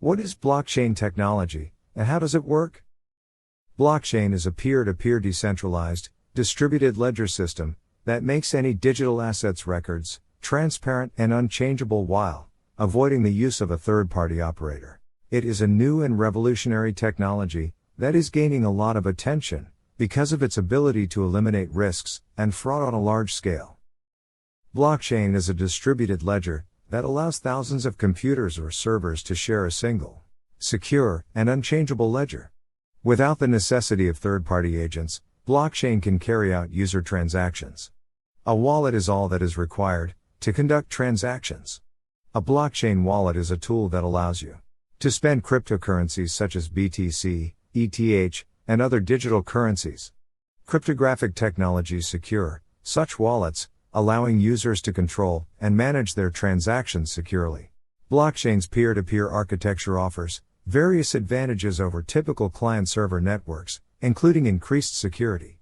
What is blockchain technology, and how does it work? Blockchain is a peer-to-peer decentralized, distributed ledger system that makes any digital assets records transparent and unchangeable while avoiding the use of a third-party operator. It is a new and revolutionary technology that is gaining a lot of attention because of its ability to eliminate risks and fraud on a large scale. Blockchain is a distributed ledger that allows thousands of computers or servers to share a single, secure, and unchangeable ledger. Without the necessity of third-party agents, blockchain can carry out user transactions. A wallet is all that is required to conduct transactions. A blockchain wallet is a tool that allows you to spend cryptocurrencies such as BTC, ETH, and other digital currencies. Cryptographic technologies secure such wallets, allowing users to control and manage their transactions securely. Blockchain's peer-to-peer architecture offers various advantages over typical client-server networks, including increased security.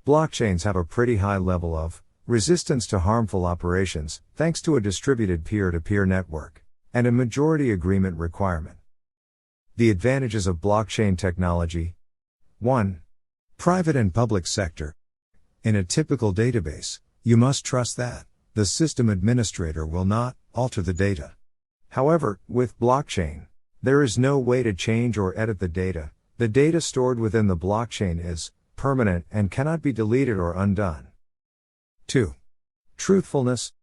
Blockchains have a pretty high level of resistance to harmful operations, thanks to a distributed peer-to-peer network and a majority agreement requirement. The advantages of blockchain technology: 1. Private and public sector. In a typical database, you must trust that the system administrator will not alter the data. However, with blockchain, there is no way to change or edit the data. The data stored within the blockchain is permanent and cannot be deleted or undone. 2. Truthfulness.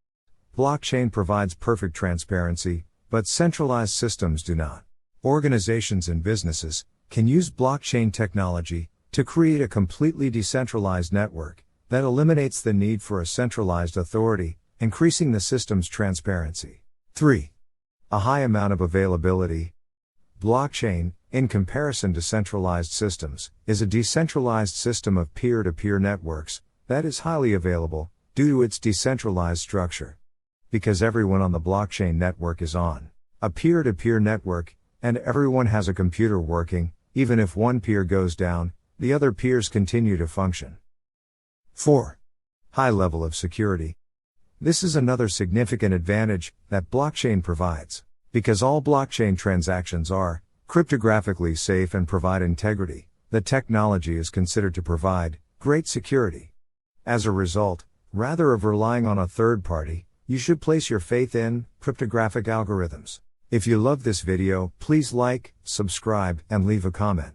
Blockchain provides perfect transparency, but centralized systems do not. Organizations and businesses can use blockchain technology to create a completely decentralized network that eliminates the need for a centralized authority, increasing the system's transparency. 3. A high amount of availability. Blockchain, in comparison to centralized systems, is a decentralized system of peer-to-peer networks that is highly available due to its decentralized structure. Because everyone on the blockchain network is on a peer-to-peer network, and everyone has a computer working, even if one peer goes down, the other peers continue to function. 4. High level of security. This is another significant advantage that blockchain provides. Because all blockchain transactions are cryptographically safe and provide integrity, the technology is considered to provide great security. As a result, rather of relying on a third party, you should place your faith in cryptographic algorithms. If you love this video, please like, subscribe, and leave a comment.